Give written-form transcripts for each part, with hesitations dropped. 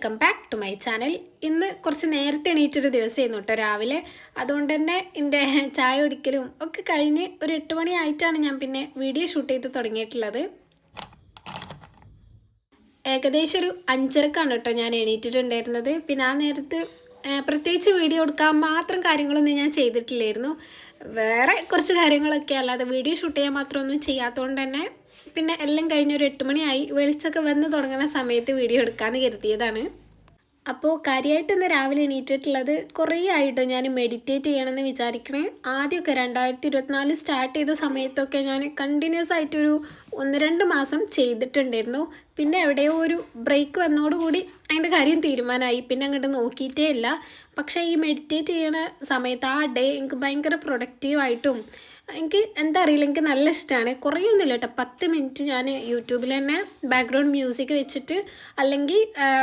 Welcome back to my channel. ഇന്ന് കുറച്ച് നേരത്തെ എണീറ്റൊരു ദിവസമായിരുന്നു കേട്ടോ രാവിലെ. അതുകൊണ്ട് തന്നെ എൻ്റെ ചായ കുടിക്കലും ഒക്കെ കഴിഞ്ഞ് ഒരു 8 മണി ആയിട്ടാണ് ഞാൻ പിന്നെ വീഡിയോ ഷൂട്ട് ചെയ്ത് തുടങ്ങിയിട്ടുള്ളത്. ഏകദേശം ഒരു 5:30ക്കാണ് കേട്ടോ ഞാൻ എണീറ്റിട്ടുണ്ടായിരുന്നത്. പിന്നെ ആ നേരത്ത് പ്രത്യേകിച്ച് വീഡിയോ എടുക്കാൻ മാത്രം കാര്യങ്ങളൊന്നും ഞാൻ ചെയ്തിട്ടില്ലായിരുന്നു. വേറെ കുറച്ച് കാര്യങ്ങളൊക്കെ അല്ലാതെ വീഡിയോ ഷൂട്ട് ചെയ്യാൻ മാത്രമൊന്നും ചെയ്യാത്തതുകൊണ്ട് തന്നെ പിന്നെ എല്ലാം കഴിഞ്ഞൊരു 8 മണിയായി. വെളിച്ചൊക്കെ വന്ന് തുടങ്ങുന്ന സമയത്ത് വീഡിയോ എടുക്കാമെന്ന് കരുതിയതാണ്. അപ്പോൾ കാര്യമായിട്ട് ഇന്ന് രാവിലെ എണീറ്റിട്ടുള്ളത് കുറേ ആയിട്ടോ ഞാൻ മെഡിറ്റേറ്റ് ചെയ്യണമെന്ന് വിചാരിക്കണേ. ആദ്യമൊക്കെ 2024 സ്റ്റാർട്ട് ചെയ്ത സമയത്തൊക്കെ ഞാൻ കണ്ടിന്യൂസ് ആയിട്ടൊരു 1-2 മാസം ചെയ്തിട്ടുണ്ടായിരുന്നു. പിന്നെ എവിടെയോ ഒരു ബ്രേക്ക് വന്നതോടുകൂടി അതിൻ്റെ കാര്യം തീരുമാനമായി. പിന്നെ അങ്ങോട്ട് നോക്കിയിട്ടേ ഇല്ല. പക്ഷേ ഈ മെഡിറ്റേറ്റ് ചെയ്യണ സമയത്ത് ആ ഡേ എനിക്ക് ഭയങ്കര പ്രൊഡക്റ്റീവായിട്ടും എനിക്ക് എന്താ അറിയില്ല, എനിക്ക് നല്ല ഇഷ്ടമാണ്. കുറേയൊന്നുമില്ല കേട്ടോ, 10 മിനിറ്റ് ഞാൻ യൂട്യൂബിൽ തന്നെ ബാക്ക്ഗ്രൗണ്ട് മ്യൂസിക് വെച്ചിട്ട് അല്ലെങ്കിൽ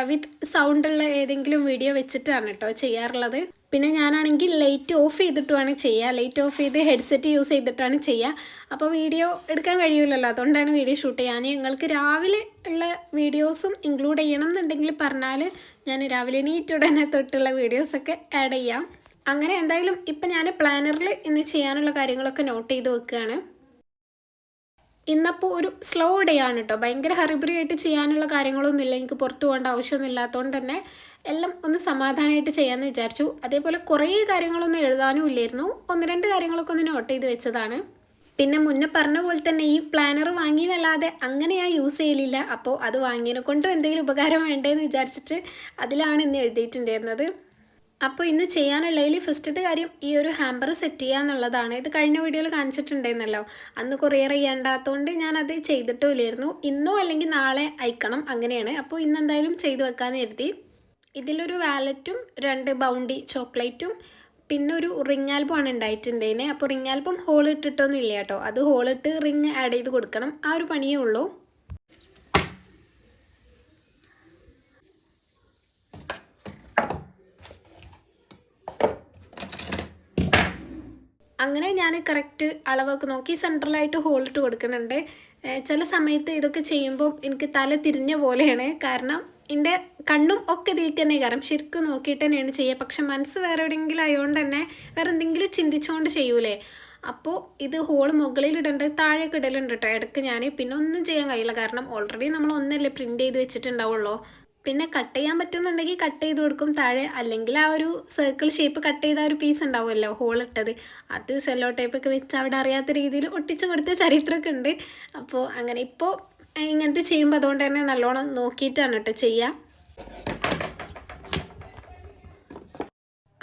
വിത്ത് സൗണ്ടുള്ള ഏതെങ്കിലും വീഡിയോ വെച്ചിട്ടാണ് കേട്ടോ ചെയ്യാറുള്ളത്. പിന്നെ ഞാനാണെങ്കിൽ ലൈറ്റ് ഓഫ് ചെയ്തിട്ടുമാണ് ചെയ്യുക. ലൈറ്റ് ഓഫ് ചെയ്ത് ഹെഡ്സെറ്റ് യൂസ് ചെയ്തിട്ടാണ് ചെയ്യുക. അപ്പോൾ വീഡിയോ എടുക്കാൻ കഴിയില്ലല്ലോ, അതുകൊണ്ടാണ് വീഡിയോ ഷൂട്ട് ചെയ്യാൻ. നിങ്ങൾക്ക് രാവിലെ ഉള്ള വീഡിയോസും ഇൻക്ലൂഡ് ചെയ്യണം എന്നുണ്ടെങ്കിൽ പറഞ്ഞാൽ ഞാൻ രാവിലെ എണീറ്റുടനെ തൊട്ടുള്ള വീഡിയോസൊക്കെ ആഡ് ചെയ്യാം. അങ്ങനെ എന്തായാലും ഇപ്പം ഞാൻ പ്ലാനറിൽ ഇന്ന് ചെയ്യാനുള്ള കാര്യങ്ങളൊക്കെ നോട്ട് ചെയ്ത് വെക്കുകയാണ്. ഇന്നപ്പോൾ ഒരു സ്ലോ ഡേ ആണ് കേട്ടോ. ഭയങ്കര ഹറിബറി ആയിട്ട് ചെയ്യാനുള്ള കാര്യങ്ങളൊന്നുമില്ല. എനിക്ക് പുറത്തു പോകേണ്ട ആവശ്യമൊന്നും ഇല്ലാത്തതുകൊണ്ട് തന്നെ എല്ലാം ഒന്ന് സമാധാനമായിട്ട് ചെയ്യാമെന്ന് വിചാരിച്ചു. അതേപോലെ കുറേ കാര്യങ്ങളൊന്നും എഴുതാനും ഇല്ലായിരുന്നു. 1-2 കാര്യങ്ങളൊക്കെ ഒന്ന് നോട്ട് ചെയ്ത് വെച്ചതാണ്. പിന്നെ മുന്നേ പറഞ്ഞ പോലെ തന്നെ ഈ പ്ലാനർ വാങ്ങിയെന്നല്ലാതെ അങ്ങനെ ഞാൻ യൂസ് ചെയ്യലില്ല. അപ്പോൾ അത് വാങ്ങിയതിനെ കൊണ്ടും എന്തെങ്കിലും ഉപകാരം വേണ്ടതെന്ന് വിചാരിച്ചിട്ട് അതിലാണ് ഇന്ന് എഴുതിയിട്ടുണ്ടായിരുന്നത്. അപ്പോൾ ഇന്ന് ചെയ്യാനുള്ളതിൽ ഫസ്റ്റത്തെ കാര്യം ഈ ഒരു ഹാമ്പർ സെറ്റ് ചെയ്യുക എന്നുള്ളതാണ്. ഇത് കഴിഞ്ഞ വീഡിയോയിൽ കാണിച്ചിട്ടുണ്ടായിരുന്നല്ലോ. അന്ന് കൊറിയർ ചെയ്യേണ്ടാത്തതുകൊണ്ട് ഞാനത് ചെയ്തിട്ടുമില്ലായിരുന്നു. ഇന്നോ അല്ലെങ്കിൽ നാളെ അയക്കണം, അങ്ങനെയാണ്. അപ്പോൾ ഇന്ന് എന്തായാലും ചെയ്ത് വെക്കാമെന്ന് കരുതി. ഇതിലൊരു വാലറ്റും 2 ബൗണ്ടി ചോക്ലേറ്റും പിന്നെ ഒരു റിംഗ് ആൽബമാണ് ഉണ്ടായിട്ടുണ്ടേനെ. അപ്പോൾ റിംഗ് ആൽബം ഹോൾ ഇട്ടിട്ടൊന്നും ഇല്ല കേട്ടോ. അത് ഹോളിട്ട് റിംഗ് ആഡ് ചെയ്ത് കൊടുക്കണം. ആ ഒരു പണിയേ ഉള്ളൂ. അങ്ങനെ ഞാൻ കറക്റ്റ് അളവൊക്കെ നോക്കി സെൻട്രലായിട്ട് ഹോളിട്ട് കൊടുക്കുന്നുണ്ട്. ചില സമയത്ത് ഇതൊക്കെ ചെയ്യുമ്പോൾ എനിക്ക് തല തിരിഞ്ഞ പോലെയാണ്. കാരണം എൻ്റെ കണ്ണും ഒക്കെ ഇതിലേക്ക് തന്നെ കാരണം ശരിക്കും നോക്കിയിട്ട് തന്നെയാണ് ചെയ്യുക. പക്ഷെ മനസ്സ് വേറെ എവിടെയെങ്കിലും ആയതുകൊണ്ട് തന്നെ വേറെ എന്തെങ്കിലും ചിന്തിച്ചുകൊണ്ട് ചെയ്യൂലേ. അപ്പോൾ ഇത് ഹോൾ മുകളിലിടേണ്ട താഴേക്ക് ഇടലുണ്ട് കേട്ടോ ഇടയ്ക്ക് ഞാൻ. പിന്നെ ഒന്നും ചെയ്യാൻ കഴിയില്ല, കാരണം ഓൾറെഡി നമ്മൾ ഒന്നല്ലേ പ്രിൻറ്റ് ചെയ്ത് വെച്ചിട്ടുണ്ടാവുള്ളൂ. പിന്നെ കട്ട് ചെയ്യാൻ പറ്റുന്നുണ്ടെങ്കിൽ കട്ട് ചെയ്ത് കൊടുക്കും താഴെ. അല്ലെങ്കിൽ ആ ഒരു സർക്കിൾ ഷേപ്പ് കട്ട് ചെയ്ത ഒരു പീസ് ഉണ്ടാവുമല്ലോ ഹോൾ ഇട്ടത്, അത് സെല്ലോ ടേപ്പൊക്കെ വെച്ച് അവിടെ അറിയാത്ത രീതിയിൽ ഒട്ടിച്ച് കൊടുത്ത ചരിത്രമൊക്കെ ഉണ്ട്. അപ്പോൾ അങ്ങനെ ഇപ്പോൾ ഇങ്ങനത്തെ ചെയ്യുമ്പോൾ അതുകൊണ്ട് തന്നെ നല്ലോണം നോക്കിയിട്ടാണ് കേട്ടോ ചെയ്യുക.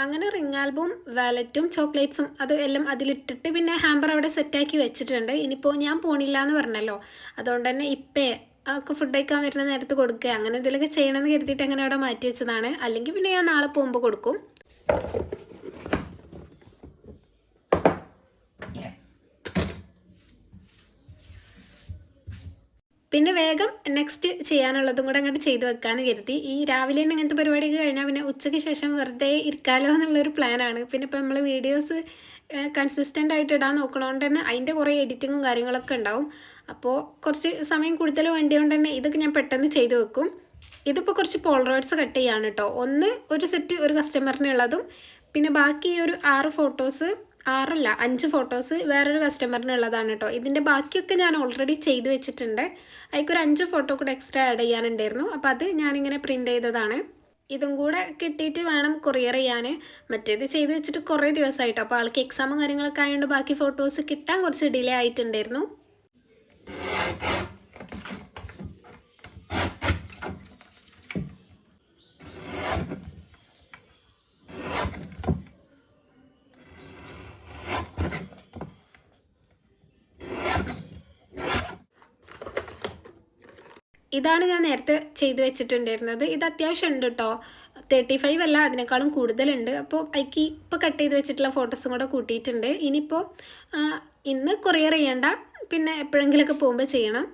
അങ്ങനെ റിംഗ് ആൽബവും വാലറ്റും ചോക്ലേറ്റ്സും അത് എല്ലാം അതിലിട്ടിട്ട് പിന്നെ ഹാമ്പർ അവിടെ സെറ്റാക്കി വെച്ചിട്ടുണ്ട്. ഇനിയിപ്പോൾ ഞാൻ പോണില്ല എന്ന് പറഞ്ഞല്ലോ, അതുകൊണ്ട് തന്നെ ഇപ്പം ഒക്കെ ഫുഡ് കഴിക്കാൻ വരുന്ന നേരത്ത് കൊടുക്കുക അങ്ങനെ എന്തെങ്കിലുമൊക്കെ ചെയ്യണമെന്ന് കരുതിയിട്ട് അങ്ങനെ അവിടെ മാറ്റി വെച്ചതാണ്. അല്ലെങ്കിൽ പിന്നെ ഞാൻ നാളെ പോകുമ്പോൾ കൊടുക്കും. പിന്നെ വേഗം നെക്സ്റ്റ് ചെയ്യാനുള്ളതും കൂടെ അങ്ങോട്ട് ചെയ്ത് വെക്കാമെന്ന് കരുതി. ഈ രാവിലെ തന്നെ ഇങ്ങനത്തെ പരിപാടിയൊക്കെ കഴിഞ്ഞാൽ പിന്നെ ഉച്ചയ്ക്ക് ശേഷം വെറുതെ ഇരിക്കാമല്ലോ എന്നുള്ളൊരു പ്ലാനാണ്. പിന്നെ ഇപ്പോൾ നമ്മൾ വീഡിയോസ് കൺസിസ്റ്റൻ്റ് ആയിട്ട് ഇടാൻ നോക്കണോണ്ട് തന്നെ അതിൻ്റെ കുറേ എഡിറ്റിങ്ങും കാര്യങ്ങളൊക്കെ ഉണ്ടാവും. അപ്പോൾ കുറച്ച് സമയം കൂടുതൽ വേണ്ടിയതുകൊണ്ട് തന്നെ ഇതൊക്കെ ഞാൻ പെട്ടെന്ന് ചെയ്ത് വെക്കും. ഇതിപ്പോൾ കുറച്ച് പോളറോയിഡ്സ് കട്ട് ചെയ്യാണ് കേട്ടോ. ഒരു സെറ്റ് ഒരു കസ്റ്റമറിനുള്ളതും പിന്നെ ബാക്കി ഒരു 6 ഫോട്ടോസ് 6 അല്ല 5 ഫോട്ടോസ് വേറൊരു കസ്റ്റമറിനുള്ളതാണ് കേട്ടോ. ഇതിൻ്റെ ബാക്കിയൊക്കെ ഞാൻ ഓൾറെഡി ചെയ്ത് വെച്ചിട്ടുണ്ട്. അതിക്കൊരു 5 ഫോട്ടോ കൂടെ എക്സ്ട്രാ ആഡ് ചെയ്യാനുണ്ടായിരുന്നു. അപ്പോൾ അത് ഞാനിങ്ങനെ പ്രിൻ്റ് ചെയ്തതാണ്. ഇതും കൂടെ കിട്ടിയിട്ട് വേണം കൊറിയർ ചെയ്യാൻ. മറ്റേത് ചെയ്ത് വെച്ചിട്ട് കുറേ ദിവസമായിട്ടോ. അപ്പോൾ ആൾക്ക് എക്സാമും കാര്യങ്ങളൊക്കെ ആയതുകൊണ്ട് ബാക്കി ഫോട്ടോസ് കിട്ടാൻ കുറച്ച് ഡിലേ ആയിട്ടുണ്ടായിരുന്നു. ഇതാണ് ഞാൻ നേരത്തെ ചെയ്ത് വെച്ചിട്ടുണ്ടായിരുന്നത്. ഇത് അത്യാവശ്യം ഉണ്ട് കേട്ടോ. 35 അല്ല, അതിനേക്കാളും കൂടുതലുണ്ട്. അപ്പോൾ അതിക്ക് ഇപ്പോൾ കട്ട് ചെയ്ത് വെച്ചിട്ടുള്ള ഫോട്ടോസും കൂടെ കൂട്ടിയിട്ടുണ്ട്. ഇനിയിപ്പോൾ ഇന്ന് കൊറിയർ ചെയ്യണ്ട, പിന്നെ എപ്പോഴെങ്കിലുമൊക്കെ പോകുമ്പോൾ ചെയ്യണം.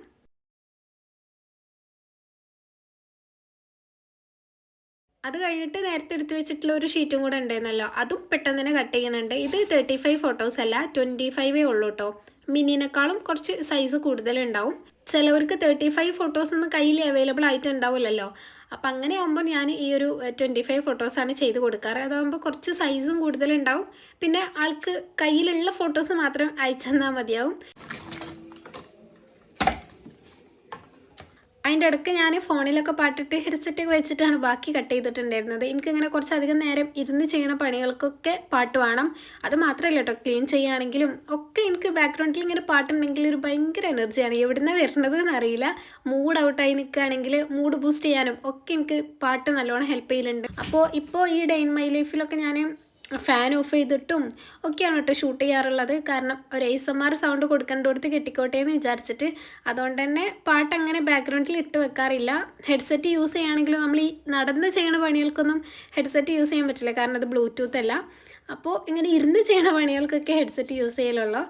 അത് കഴിഞ്ഞിട്ട് നേരത്തെ എടുത്ത് വെച്ചിട്ടുള്ള ഒരു ഷീറ്റും കൂടെ ഉണ്ടായിരുന്നല്ലോ, അതും പെട്ടെന്ന് തന്നെ കട്ട് ചെയ്യണുണ്ട്. ഇത് 35 ഫോട്ടോസ് അല്ല, 25 ഉള്ളൂ കേട്ടോ. മിനിനേക്കാളും കുറച്ച് സൈസ് കൂടുതലുണ്ടാവും. ചിലവർക്ക് 35 ഫോട്ടോസ് ഒന്നും കയ്യിൽ അവൈലബിൾ ആയിട്ട് ഉണ്ടാവില്ലല്ലോ. അപ്പം അങ്ങനെ ആകുമ്പോൾ ഞാൻ ഈ ഒരു 25 ഫോട്ടോസാണ് ചെയ്ത് കൊടുക്കാറ്. അതാകുമ്പോൾ കുറച്ച് സൈസും കൂടുതലുണ്ടാവും. പിന്നെ ആൾക്ക് കയ്യിലുള്ള ഫോട്ടോസ് മാത്രം അയച്ചു തന്നാൽ മതിയാവും. അതിൻ്റെ ഇടയ്ക്ക് ഞാൻ ഫോണിലൊക്കെ പാട്ടിട്ട് ഹെഡ്സെറ്റൊക്കെ വെച്ചിട്ടാണ് ബാക്കി കട്ട് ചെയ്തിട്ടുണ്ടായിരുന്നത്. എനിക്കിങ്ങനെ കുറച്ചധികം നേരം ഇരുന്ന് ചെയ്യണ പണികൾക്കൊക്കെ പാട്ട് വേണം. അത് മാത്രമല്ല കേട്ടോ, ക്ലീൻ ചെയ്യുകയാണെങ്കിലും ഒക്കെ എനിക്ക് ബാക്ക്ഗ്രൗണ്ടിൽ ഇങ്ങനെ പാട്ടുണ്ടെങ്കിൽ ഒരു ഭയങ്കര എനർജിയാണ്. എവിടുന്നാണ് വരുന്നത് എന്നറിയില്ല. മൂഡ് ഔട്ടായി നിൽക്കുകയാണെങ്കിൽ മൂഡ് ബൂസ്റ്റ് ചെയ്യാനും ഒക്കെ എനിക്ക് പാട്ട് നല്ലോണം ഹെൽപ്പ് ചെയ്യലുണ്ട്. അപ്പോൾ ഇപ്പോൾ ഈ ഡേ ഇൻ മൈ ലൈഫിലൊക്കെ ഞാൻ ഫാൻ ഓഫ് ചെയ്തിട്ടും ഒക്കെയാണ് കേട്ടോ ഷൂട്ട് ചെയ്യാറുള്ളത്. കാരണം ഒരു ASMR സൗണ്ട് കൊടുക്കേണ്ടടുത്ത് കെട്ടിക്കോട്ടെ എന്ന് വിചാരിച്ചിട്ട്. അതുകൊണ്ട് തന്നെ പാട്ട് അങ്ങനെ ബാക്ക്ഗ്രൗണ്ടിൽ ഇട്ട് വെക്കാറില്ല. ഹെഡ്സെറ്റ് യൂസ് ചെയ്യുകയാണെങ്കിലും നമ്മൾ ഈ നടന്ന് ചെയ്യണ പണികൾക്കൊന്നും ഹെഡ്സെറ്റ് യൂസ് ചെയ്യാൻ പറ്റില്ല, കാരണം അത് ബ്ലൂടൂത്ത് അല്ല. അപ്പോൾ ഇങ്ങനെ ഇരുന്ന് ചെയ്യണ പണികൾക്കൊക്കെ ഹെഡ്സെറ്റ് യൂസ് ചെയ്യലുള്ളൂ.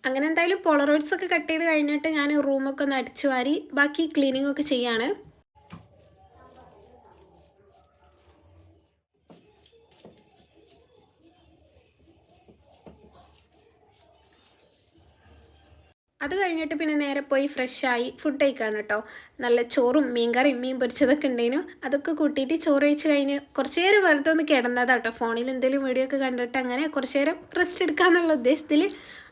അങ്ങനെ എന്തായാലും പോളറോയിഡ്സ് ഒക്കെ കട്ട് ചെയ്ത് കഴിഞ്ഞിട്ട് ഞാൻ റൂമൊക്കെ ഒന്ന് അടിച്ചു വാരി ബാക്കി ക്ലീനിങ് ഒക്കെ ചെയ്യാണ്. അത് കഴിഞ്ഞിട്ട് പിന്നെ നേരെ പോയി ഫ്രഷായി ഫുഡ് കഴിക്കാണ് കേട്ടോ. നല്ല ചോറും മീൻകറിയും മീൻ പൊരിച്ചതൊക്കെ ഉണ്ടേനു. അതൊക്കെ കൂട്ടിയിട്ട് ചോറ് കഴിച്ച് കഴിഞ്ഞ് കുറച്ച് നേരം വെറുതെ ഒന്ന് കിടന്നതാട്ടോ. ഫോണിൽ എന്തെങ്കിലും വീഡിയോ ഒക്കെ കണ്ടിട്ട് അങ്ങനെ കുറച്ച് നേരം റെസ്റ്റ് എടുക്കാമെന്നുള്ള ഉദ്ദേശത്തിൽ.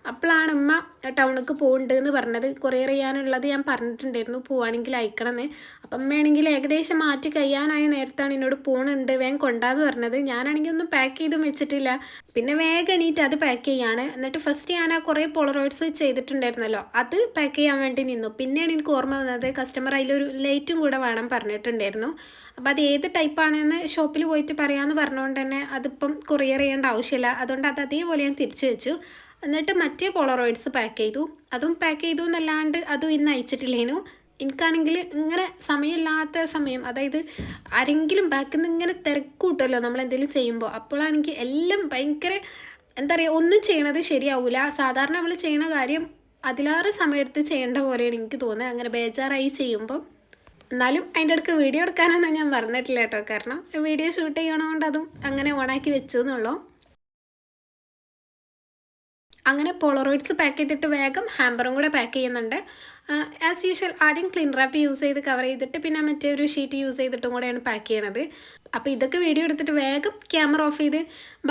അപ്പോഴാണ് ഉമ്മ ടൗണിലേക്ക് പോകുന്നുണ്ടെന്ന് പറഞ്ഞത്. കൊറിയർ ചെയ്യാനുള്ളത് ഞാൻ പറഞ്ഞിട്ടുണ്ടായിരുന്നു, പോവുകയാണെങ്കിൽ അയക്കണമെന്ന്. അപ്പം അമ്മയാണെങ്കിൽ ഏകദേശം മാറ്റി കഴിയാനായ നേരത്താണ് എന്നോട് പോകുന്നുണ്ട് വേഗം കൊണ്ടാന്ന് പറഞ്ഞത്. ഞാനാണെങ്കിൽ ഒന്നും പാക്ക് ചെയ്തും വെച്ചിട്ടില്ല. പിന്നെ വേഗം എണീറ്റ് അത് പാക്ക് ചെയ്യാണ്. എന്നിട്ട് ഫസ്റ്റ് ഞാൻ ആ കുറേ പോളറോയിഡ്സ് ചെയ്തിട്ടുണ്ടായിരുന്നല്ലോ, അത് പാക്ക് ചെയ്യാൻ വേണ്ടി നിന്നു. പിന്നെയാണ് എനിക്ക് ഓർമ്മ വന്നത് കസ്റ്റമർ അതിലൊരു ലൈറ്റും കൂടെ വേണം പറഞ്ഞിട്ടുണ്ടായിരുന്നു. അപ്പോൾ അത് ഏത് ടൈപ്പാണെന്ന് ഷോപ്പിൽ പോയിട്ട് പറയാമെന്ന് പറഞ്ഞുകൊണ്ട് തന്നെ അതിപ്പം കൊറിയർ ചെയ്യേണ്ട ആവശ്യമില്ല. അതുകൊണ്ട് അത് അതേപോലെ ഞാൻ തിരിച്ചു വെച്ചു. എന്നിട്ട് മറ്റേ പോളറോയിഡ്സ് പാക്ക് ചെയ്തു. അതും പാക്ക് ചെയ്തു എന്നല്ലാണ്ട് അതും ഇന്ന് അയച്ചിട്ടില്ലേനു. എനിക്കാണെങ്കിൽ ഇങ്ങനെ സമയമില്ലാത്ത സമയം, അതായത് ആരെങ്കിലും ബാക്കിൽ നിന്ന് ഇങ്ങനെ തിരക്കൂട്ടല്ലോ നമ്മളെന്തെങ്കിലും ചെയ്യുമ്പോൾ, അപ്പോഴാണെങ്കിൽ എല്ലാം ഭയങ്കര എന്താ പറയുക, ഒന്നും ചെയ്യണത് ശരിയാവില്ല. സാധാരണ നമ്മൾ ചെയ്യണ കാര്യം അതിലേറെ സമയത്ത് ചെയ്യേണ്ട പോലെയാണ് എനിക്ക് തോന്നുന്നത്, അങ്ങനെ ബേജാറായി ചെയ്യുമ്പോൾ. എന്നാലും അതിൻ്റെ ഇടയ്ക്ക് വീഡിയോ എടുക്കാനൊന്നും ഞാൻ പറഞ്ഞിട്ടില്ല കേട്ടോ, കാരണം വീഡിയോ ഷൂട്ട് ചെയ്യണതുകൊണ്ട് അതും അങ്ങനെ ഓണാക്കി വെച്ചു എന്നുള്ളൂ. അങ്ങനെ പോളറോയിഡ്സ് പാക്ക് ചെയ്തിട്ട് വേഗം ഹാമ്പറും കൂടെ പാക്ക് ചെയ്യുന്നുണ്ട്. ആസ് യൂഷ്വൽ ആദ്യം ക്ലീൻ റാപ്പ് യൂസ് ചെയ്ത് കവർ ചെയ്തിട്ട് പിന്നെ മറ്റേ ഒരു ഷീറ്റ് യൂസ് ചെയ്തിട്ടും കൂടെയാണ് പാക്ക് ചെയ്യണത്. അപ്പോൾ ഇതൊക്കെ വീഡിയോ എടുത്തിട്ട് വേഗം ക്യാമറ ഓഫ് ചെയ്ത്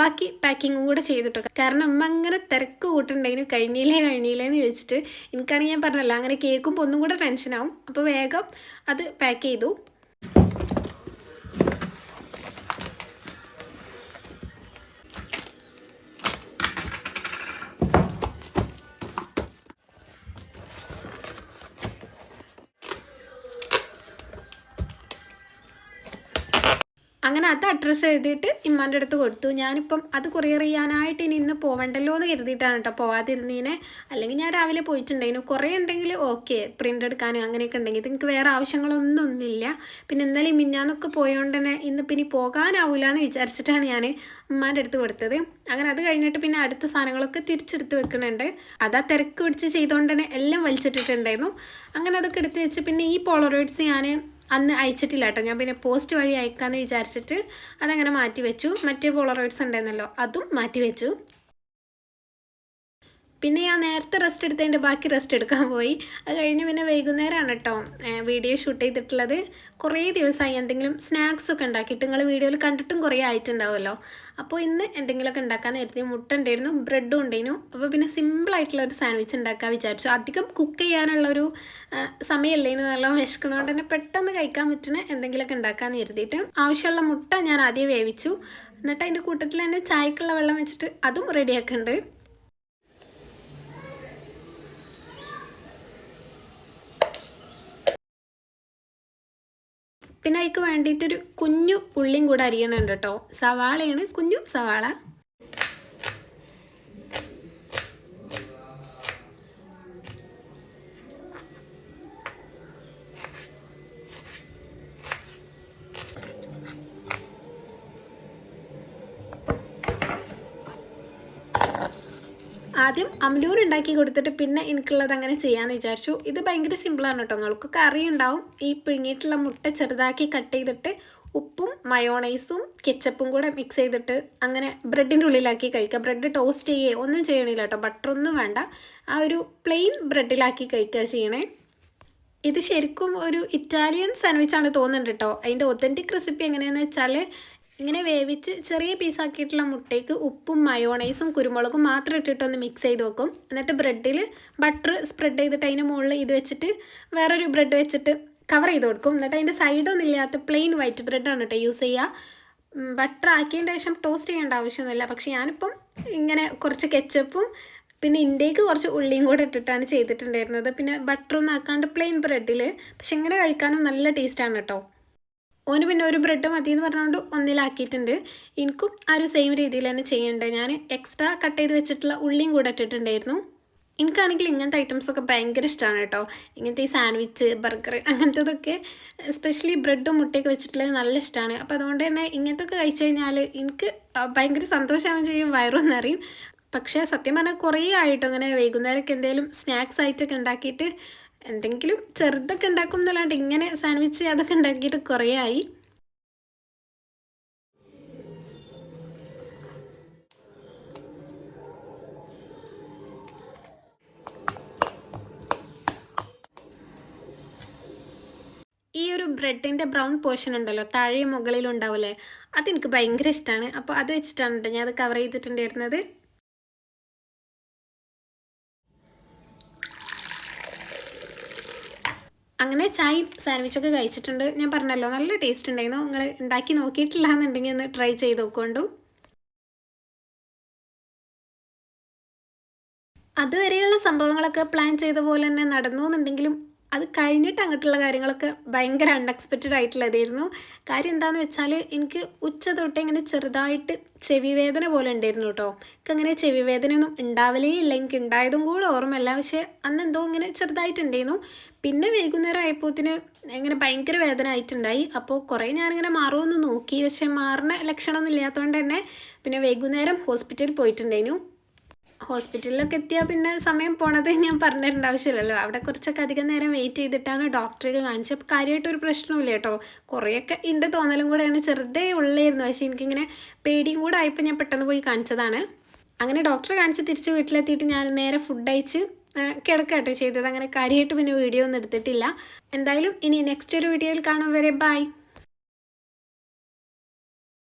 ബാക്കി പാക്കിങ്ങും കൂടെ ചെയ്തിട്ടു. കാരണം അമ്മ അങ്ങനെ തിരക്ക് കൂട്ടുണ്ടെങ്കിലും കഴിഞ്ഞില്ലേന്ന് ചോദിച്ചിട്ട്. എനിക്കാണെങ്കിൽ ഞാൻ പറഞ്ഞല്ലോ, അങ്ങനെ കേൾക്കുമ്പോൾ ഒന്നും കൂടെ ടെൻഷനാവും. അപ്പോൾ വേഗം അത് പാക്ക് ചെയ്തു. അങ്ങനെ അത് അഡ്രസ്സ് എഴുതിയിട്ട് ഇമ്മാൻ്റെ അടുത്ത് കൊടുത്തു. ഞാനിപ്പം അത് കൊറിയർ ചെയ്യാനായിട്ട് ഇന്ന് പോവണ്ടല്ലോ എന്ന് കരുതിയിട്ടാണ് കേട്ടോ പോവാതിരുന്നീനെ. അല്ലെങ്കിൽ ഞാൻ രാവിലെ പോയിട്ടുണ്ടായിരുന്നു. കുറേ ഉണ്ടെങ്കിൽ ഓക്കെ, പ്രിൻ്റ് എടുക്കാനും അങ്ങനെയൊക്കെ ഉണ്ടെങ്കിൽ. ഇത് എനിക്ക് വേറെ ആവശ്യങ്ങളൊന്നുമില്ല. പിന്നെ ഇന്നലെ മിന്നാന്നൊക്കെ പോയതുകൊണ്ട് തന്നെ ഇന്ന് പിന്നെ പോകാനാവില്ല എന്ന് വിചാരിച്ചിട്ടാണ് ഞാൻ ഉമ്മാൻ്റെ അടുത്ത് കൊടുത്തത്. അങ്ങനെ അത് കഴിഞ്ഞിട്ട് പിന്നെ അടുത്ത സാധനങ്ങളൊക്കെ തിരിച്ചെടുത്ത് വെക്കുന്നുണ്ട്. അതാ തിരക്ക് പിടിച്ച് ചെയ്തുകൊണ്ട് തന്നെ എല്ലാം വലിച്ചിട്ടിട്ടുണ്ടായിരുന്നു. അങ്ങനെ അതൊക്കെ എടുത്ത് വെച്ച് പിന്നെ ഈ പോളറോയിഡ്സ് ഞാൻ അന്ന് അയച്ചിട്ടില്ല കേട്ടോ. ഞാൻ പിന്നെ പോസ്റ്റ് വഴി അയക്കാമെന്ന് വിചാരിച്ചിട്ട് അതങ്ങനെ മാറ്റി വെച്ചു. മറ്റേ പോളറോയിഡ്സ് ഉണ്ടായിരുന്നല്ലോ, അതും മാറ്റി വെച്ചു. പിന്നെ ഞാൻ നേരത്തെ റെസ്റ്റ് എടുത്തതിൻ്റെ ബാക്കി റെസ്റ്റ് എടുക്കാൻ പോയി. അത് കഴിഞ്ഞ് പിന്നെ വൈകുന്നേരമാണ് കേട്ടോ വീഡിയോ ഷൂട്ട് ചെയ്തിട്ടുള്ളത്. കുറേ ദിവസമായി എന്തെങ്കിലും സ്നാക്സ് ഒക്കെ ഉണ്ടാക്കിയിട്ട്, നിങ്ങൾ വീഡിയോയിൽ കണ്ടിട്ടും കുറേ ആയിട്ടുണ്ടാവുമല്ലോ. അപ്പോൾ ഇന്ന് എന്തെങ്കിലുമൊക്കെ ഉണ്ടാക്കാൻ കരുതി. മുട്ട ഉണ്ടായിരുന്നു, ബ്രെഡും ഉണ്ടായിരുന്നു. അപ്പോൾ പിന്നെ സിമ്പിളായിട്ടുള്ള ഒരു സാൻഡ്വിച്ച് ഉണ്ടാക്കാൻ വിചാരിച്ചു. അധികം കുക്ക് ചെയ്യാനുള്ളൊരു സമയമല്ലേനു, നല്ല വിശക്കണോണ്ട് തന്നെ പെട്ടെന്ന് കഴിക്കാൻ പറ്റുന്ന എന്തെങ്കിലുമൊക്കെ ഉണ്ടാക്കാമെന്ന് കരുതിയിട്ട് ആവശ്യമുള്ള മുട്ട ഞാൻ ആദ്യം വേവിച്ചു. എന്നിട്ട് അതിൻ്റെ കൂട്ടത്തിൽ തന്നെ ചായക്കുള്ള വെള്ളം വെച്ചിട്ട് അതും റെഡിയാക്കുന്നുണ്ട്. പിന്നെ അതിക്ക് വേണ്ടിയിട്ടൊരു കുഞ്ഞു ഉള്ളിയും കൂടെ അരിയണുണ്ട് കേട്ടോ. സവാളയാണ്, കുഞ്ഞു സവാള. ആദ്യം അമലൂർ ഉണ്ടാക്കി കൊടുത്തിട്ട് പിന്നെ എനിക്കുള്ളത് അങ്ങനെ ചെയ്യാമെന്ന് വിചാരിച്ചു. ഇത് ഭയങ്കര സിമ്പിളാണ് കേട്ടോ. നിങ്ങൾക്കൊക്കെ അറിയുണ്ടാവും. ഈ പിഴുങ്ങിയിട്ടുള്ള മുട്ട ചെറുതാക്കി കട്ട് ചെയ്തിട്ട് ഉപ്പും മയോണൈസും കെച്ചപ്പും കൂടെ മിക്സ് ചെയ്തിട്ട് അങ്ങനെ ബ്രെഡിൻ്റെ ഉള്ളിലാക്കി കഴിക്കുക. ബ്രെഡ് ടോസ്റ്റ് ചെയ്യുകയോ ഒന്നും ചെയ്യണില്ല കേട്ടോ, ബട്ടറൊന്നും വേണ്ട. ആ ഒരു പ്ലെയിൻ ബ്രെഡിലാക്കി കഴിക്കുക ചെയ്യണേ. ഇത് ശരിക്കും ഒരു ഇറ്റാലിയൻ സാൻഡ്വിച്ചാണ് തോന്നുന്നുണ്ട് കേട്ടോ. അതിൻ്റെ ഒത്തൻറ്റിക് റെസിപ്പി എങ്ങനെയാണെന്ന് വെച്ചാൽ ഇങ്ങനെ വേവിച്ച് ചെറിയ പീസാക്കിയിട്ടുള്ള മുട്ടയ്ക്ക് ഉപ്പും മയോണൈസും കുരുമുളകും മാത്രം ഇട്ടിട്ടൊന്ന് മിക്സ് ചെയ്ത് വെക്കും. എന്നിട്ട് ബ്രെഡിൽ ബട്ടർ സ്പ്രെഡ് ചെയ്തിട്ട് അതിന് മുകളിൽ ഇത് വെച്ചിട്ട് വേറൊരു ബ്രെഡ് വെച്ചിട്ട് കവർ ചെയ്ത് കൊടുക്കും. എന്നിട്ട് അതിൻ്റെ സൈഡൊന്നും ഇല്ലാത്ത പ്ലെയിൻ വൈറ്റ് ബ്രെഡാണ് കേട്ടോ യൂസ് ചെയ്യുക. ബട്ടർ ആക്കിയതിൻ്റെ ശേഷം ടോസ്റ്റ് ചെയ്യേണ്ട ആവശ്യമൊന്നുമില്ല. പക്ഷേ ഞാനിപ്പം ഇങ്ങനെ കുറച്ച് കെച്ചപ്പും പിന്നെ ഇന്ത്യക്ക് കുറച്ച് ഉള്ളിയും കൂടെ ഇട്ടിട്ടാണ് ചെയ്തിട്ടുണ്ടായിരുന്നത്. പിന്നെ ബട്ടറൊന്നും ആക്കാണ്ട് പ്ലെയിൻ ബ്രെഡിൽ. പക്ഷെ ഇങ്ങനെ കഴിക്കാനും നല്ല ടേസ്റ്റാണ് കേട്ടോ. ഓന് പിന്നെ ഒരു ബ്രെഡ് മതി എന്ന് പറഞ്ഞുകൊണ്ട് ഒന്നിലാക്കിയിട്ടുണ്ട്. എനിക്കും ആ ഒരു സെയിം രീതിയിൽ തന്നെ ചെയ്യേണ്ടത്. ഞാൻ എക്സ്ട്രാ കട്ട് ചെയ്ത് വെച്ചിട്ടുള്ള ഉള്ളിയും കൂടെ ഇട്ടിട്ടുണ്ടായിരുന്നു. എനിക്കാണെങ്കിൽ ഇങ്ങനത്തെ ഐറ്റംസൊക്കെ ഭയങ്കര ഇഷ്ടമാണ് കേട്ടോ. ഇങ്ങനത്തെ ഈ സാൻഡ്വിച്ച് ബർഗർ അങ്ങനത്തതൊക്കെ എസ്പെഷ്യലി ബ്രെഡും മുട്ടയൊക്കെ വെച്ചിട്ടുള്ളത് നല്ല ഇഷ്ടമാണ്. അപ്പോൾ അതുകൊണ്ട് തന്നെ ഇങ്ങനത്തൊക്കെ കഴിച്ചു കഴിഞ്ഞാൽ എനിക്ക് ഭയങ്കര സന്തോഷമാവുകയും ചെയ്യും, വയറും നിറയും. പക്ഷേ സത്യം പറഞ്ഞാൽ കുറേ ആയിട്ടോ ഇങ്ങനെ വൈകുന്നേരമൊക്കെ എന്തെങ്കിലും സ്നാക്സ് ആയിട്ടൊക്കെ ഉണ്ടാക്കിയിട്ട് എന്തെങ്കിലും ചെറുതൊക്കെ ഉണ്ടാക്കും എന്നല്ലാണ്ട് ഇങ്ങനെ സാൻഡ്വിച്ച് അതൊക്കെ ഉണ്ടാക്കിയിട്ട് കുറേ ആയി. ഈ ഒരു ബ്രെഡിൻ്റെ ബ്രൗൺ പോർഷൻ ഉണ്ടല്ലോ താഴെയും മുകളിലും ഉണ്ടാവില്ലേ, അതെനിക്ക് ഭയങ്കര ഇഷ്ടമാണ്. അപ്പോൾ അത് വെച്ചിട്ടാണ് കേട്ടോ ഞാൻ അത് കവർ ചെയ്തിട്ടുണ്ടായിരുന്നത്. അങ്ങനെ ചായയും സാൻഡ്വിച്ചൊക്കെ കഴിച്ചിട്ടുണ്ട്. ഞാൻ പറഞ്ഞല്ലോ നല്ല ടേസ്റ്റ് ഉണ്ടായിരുന്നു. നിങ്ങൾ ഉണ്ടാക്കി നോക്കിയിട്ടില്ല എന്നുണ്ടെങ്കിൽ ഒന്ന് ട്രൈ ചെയ്ത് നോക്കൊണ്ടു. അതുവരെയുള്ള സംഭവങ്ങളൊക്കെ പ്ലാൻ ചെയ്ത പോലെ തന്നെ നടന്നു എന്നുണ്ടെങ്കിലും അത് കഴിഞ്ഞിട്ട് അങ്ങോട്ടുള്ള കാര്യങ്ങളൊക്കെ ഭയങ്കര അൺഎക്സ്പെക്റ്റഡ് ആയിട്ടുള്ളതായിരുന്നു. കാര്യം എന്താണെന്ന് വെച്ചാൽ എനിക്ക് ഉച്ച തൊട്ടേ ഇങ്ങനെ ചെറുതായിട്ട് ചെവി വേദന പോലെ ഉണ്ടായിരുന്നു കേട്ടോ. എനിക്ക് അങ്ങനെ ചെവി വേദനയൊന്നും ഉണ്ടാവലേ ഇല്ല. എനിക്ക് ഉണ്ടായതും കൂടെ ഓർമ്മയില്ല. പക്ഷേ അന്ന് എന്തോ ഇങ്ങനെ ചെറുതായിട്ടുണ്ടായിരുന്നു. പിന്നെ വൈകുന്നേരം ആയപ്പോത്തിന് ഇങ്ങനെ ഭയങ്കര വേദന ആയിട്ടുണ്ടായി. അപ്പോൾ കുറേ ഞാനിങ്ങനെ മാറുമെന്ന് നോക്കി. പക്ഷേ മാറുന്ന ലക്ഷണമൊന്നും ഇല്ലാത്തതുകൊണ്ട് തന്നെ പിന്നെ വൈകുന്നേരം ഹോസ്പിറ്റലിൽ പോയിട്ടുണ്ടായിരുന്നു. ഹോസ്പിറ്റലിലൊക്കെ എത്തിയാൽ പിന്നെ സമയം പോണത് ഞാൻ പറഞ്ഞു തരേണ്ട ആവശ്യമില്ലല്ലോ. അവിടെ കുറച്ചൊക്കെ അധികം നേരം വെയിറ്റ് ചെയ്തിട്ടാണ് ഡോക്ടറെ കാണിച്ചത്. അപ്പോൾ കാര്യമായിട്ടൊരു പ്രശ്നമില്ല കേട്ടോ. കുറേയൊക്കെ എൻ്റെ തോന്നലും കൂടെയാണ്, ചെറുതേ ഉള്ളായിരുന്നു. പക്ഷേ എനിക്കിങ്ങനെ പേടിയും കൂടെ ആയപ്പോൾ ഞാൻ പെട്ടെന്ന് പോയി കാണിച്ചതാണ്. അങ്ങനെ ഡോക്ടറെ കാണിച്ച് തിരിച്ച് വീട്ടിലെത്തിയിട്ട് ഞാൻ നേരെ ഫുഡ് അയച്ച് കിടക്കാട്ടോ ചെയ്തത്. അങ്ങനെ കാര്യമായിട്ട് പിന്നെ വീഡിയോ ഒന്നും എടുത്തിട്ടില്ല. എന്തായാലും ഇനി നെക്സ്റ്റ് ഒരു വീഡിയോയിൽ കാണും വരെ ബൈ.